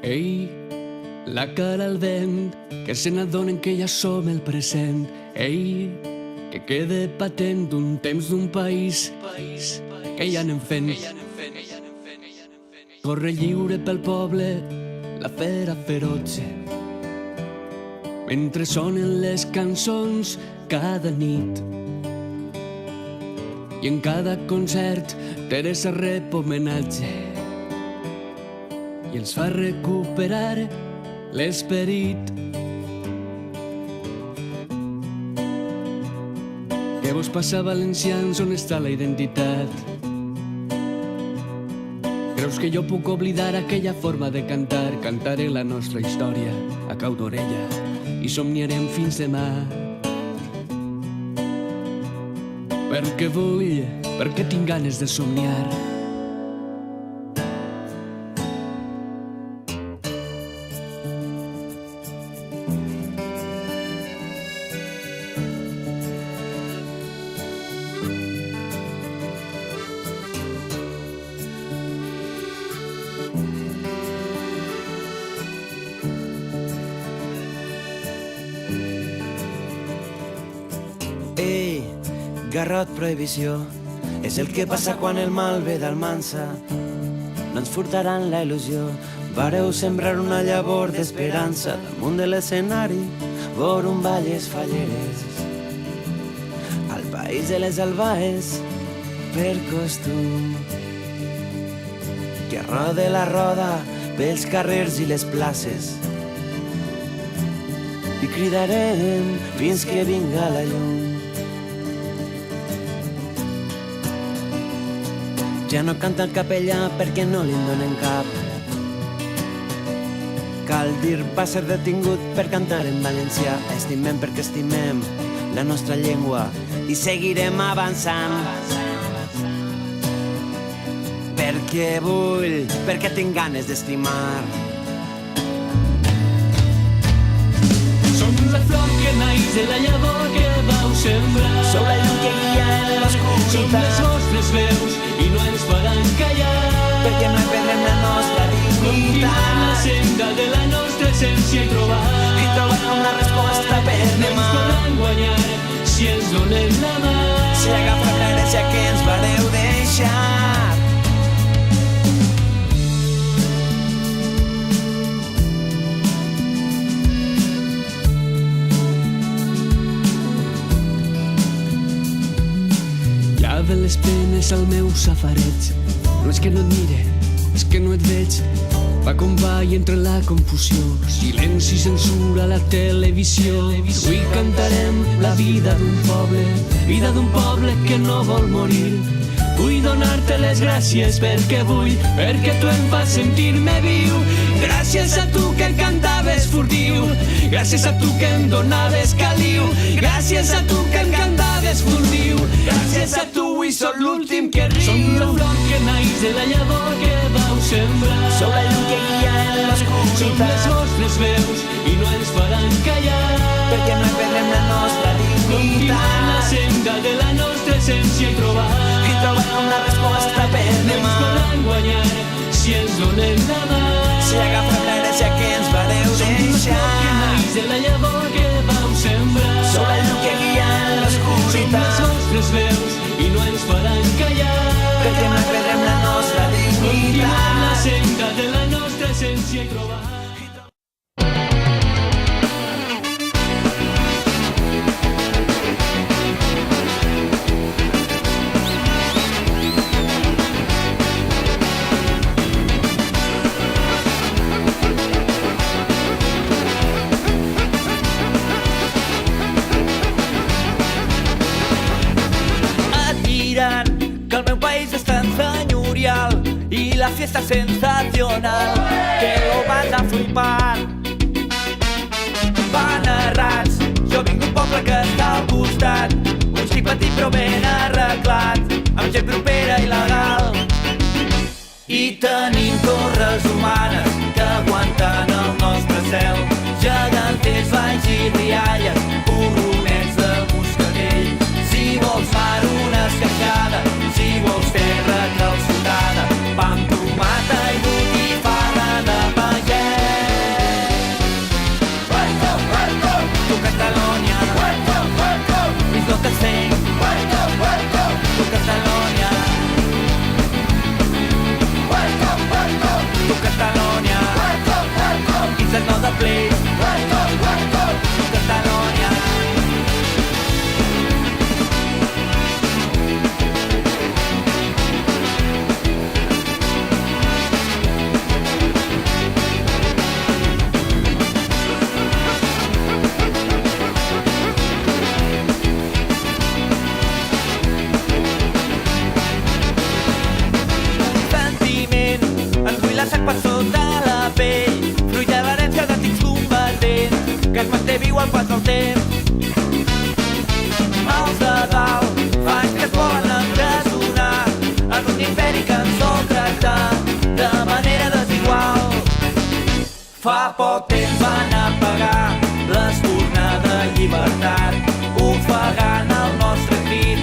Ei, la cara al vent, que se n'adonen que ja som el present. Ei, que quede patent un temps d'un país que ja anem fent. Corre lliure pel poble la fera feroce, mentre sonen les cançons cada nit. I en cada concert Teresa rep homenatge i ens fa recuperar l'esperit. Què vos passa, valencians? On està la identitat? Creus que jo puc oblidar aquella forma de cantar? Cantaré la nostra història a cau d'orella i somniarem fins demà. Perquè vull, perquè tinc ganes de somniar. Ei, garrot prohibició, és el que passa quan el mal ve d'Almansa. No ens furtaran la il·lusió, vareu sembrar una llavor d'esperança damunt de l'escenari, vor un valles falleres. Al país de les albaes, per costum, que rode la roda pels carrers i les places, i cridarem fins que vinga la llum. Ja no canta el capellà perquè no li donen cap. Cal dir, va ser detingut per cantar en valencià. Estimem perquè estimem la nostra llengua i seguirem avançant. Perquè vull, perquè tinc ganes d'estimar. Som la flor que naix de la llavor que vau sembrar. Sou la llum que guia en l'oscuritat. Som les vostres veus i no ens faran callar. Perquè no perdrem la nostra Continuem la senda de la nostra essència i trobar una resposta per no ens demà. podran guanyar si ens donem la mà. Si agafem l'herència que ens vareu deixar. Llava les penes al meu safareig. No és que no et mire, és que no et veig. Va com va i entre la confusió, silenci i censura a la televisió. Avui cantarem la vida d'un poble que no vol morir. Vull donar-te les gràcies perquè vull, perquè tu em fas sentir-me viu. Gràcies a tu que cantaves furtiu, gràcies a tu que em donaves caliu, gràcies a tu que em cantaves furtiu, gràcies a tu avui sóc l'últim que riu. Som la flor que naix de la llavor que vau sembrar. Sou la llum que guia en l'oscuritat. Som les vostres veus i no ens faran callar. Perquè no perdrem la nostra Continuem la dignitat. senda de la nostra essència i trobar Una resposta per no ens demà. podran guanyar si ens donem la mà. Si agafem l'herència que ens vareu Som la flor que deixar. naix de la llavor que vau sembrar. Sou la llum que guia en Som les l'oscuritat. vostres veus i no ens faran callar. Perquè no perdrem la nostra Continuem la dignitat. senda de la nostra essència i trobar Dirán que el meu país és tan senyorial i la fiesta sensacional que lo vas a flipar. Van errats, jo vinc d'un poble que està al costat, un xic petit però ben arreglat, amb gent propera i legal. I tenim torres humanes que aguanten el nostre cel, geganters, valls i rialles, burronets de moscatell. Si vols mar, una esqueixada, si vols terra calçotada, pa amb tomata i botifarra de pagès. per sota la pell, fruit de l'herència d'antics combatents, que es manté viu al pas del temps. Els de dalt fa anys que es volen empresonar en un imperi que ens sol tractar de manera desigual. Fa poc temps van apagar l'espurna de llibertat, ofegant el nostre crit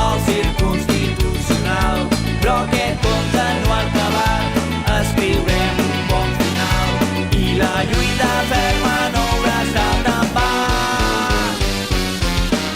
al circ constitucional. Però aquest conte no ha acabat, escriurem un bon final i la lluita ferma no haurà estat en va.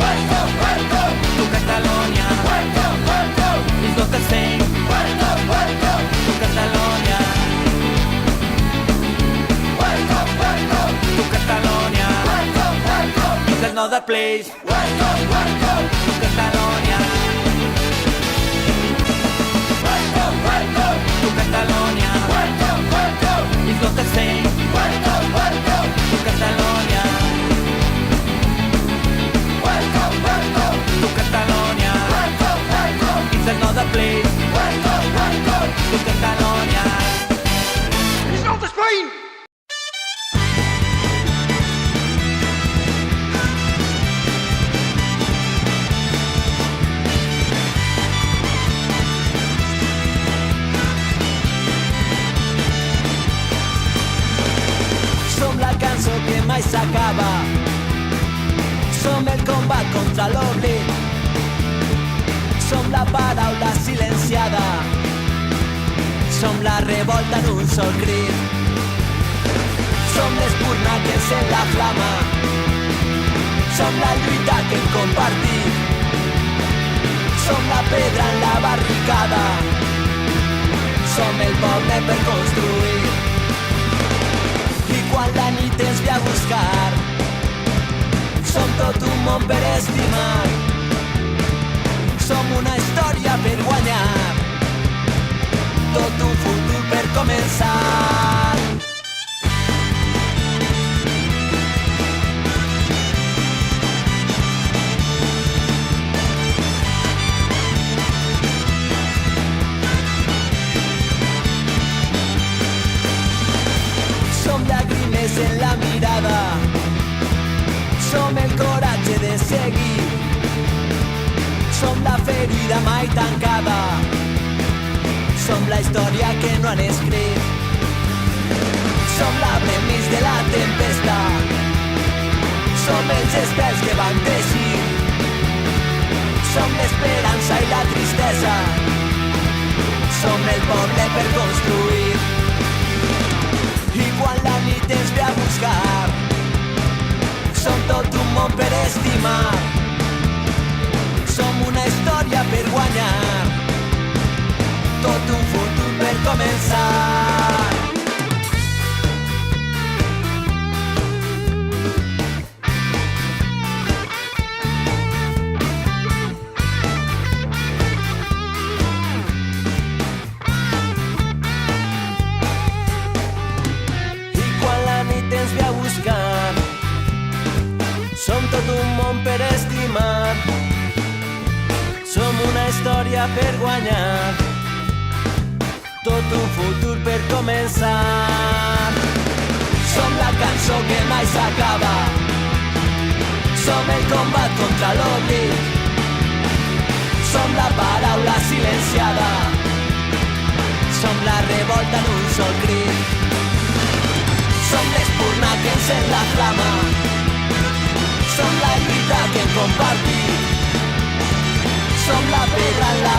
Welcome, welcome to Catalonia. Welcome, welcome. It's not the same. Welcome, welcome to Catalonia. Welcome, welcome to Catalonia. Welcome, welcome. It's another place. Welcome, welcome to Catalonia. Welcome, welcome to Catalonia. Welcome, welcome. It's not the same. Welcome, welcome to Catalonia. Welcome, welcome to Catalonia. Welcome, welcome. It's another place. Welcome, welcome to Catalonia. It's not the Spain. Som la cançó que mai s'acaba, som el combat contra l'oblit, som la paraula silenciada, som la revolta en un sol crit, som l'espurna que encén la flama, som la lluita que hem compartit, som la pedra en la barricada, som el poble per construir. I quan la nit ens ve a buscar, som tot un món per estimar, som una història per guanyar, tot un futur per començar. Som llàgrimes en la mirada, som el coratge de seguir, som la ferida mai tancada, som la història que no han escrit, som l'arbre enmig de la tempesta, som els estels que van teixir, som l'esperança i la tristesa, som el poble per construir. I quan la nit ens ve a buscar, som tot un món per estimar, som una història per guanyar, tot un futur per començar. Som tot un món per estimar, som una història per guanyar, tot un futur per començar. Som la cançó que mai s'acaba, som el combat contra l'oblit, som la paraula silenciada, som la revolta en un sol crit, som l'espurna que encén la flama, som la lluita que hem compartit, som la pedra en la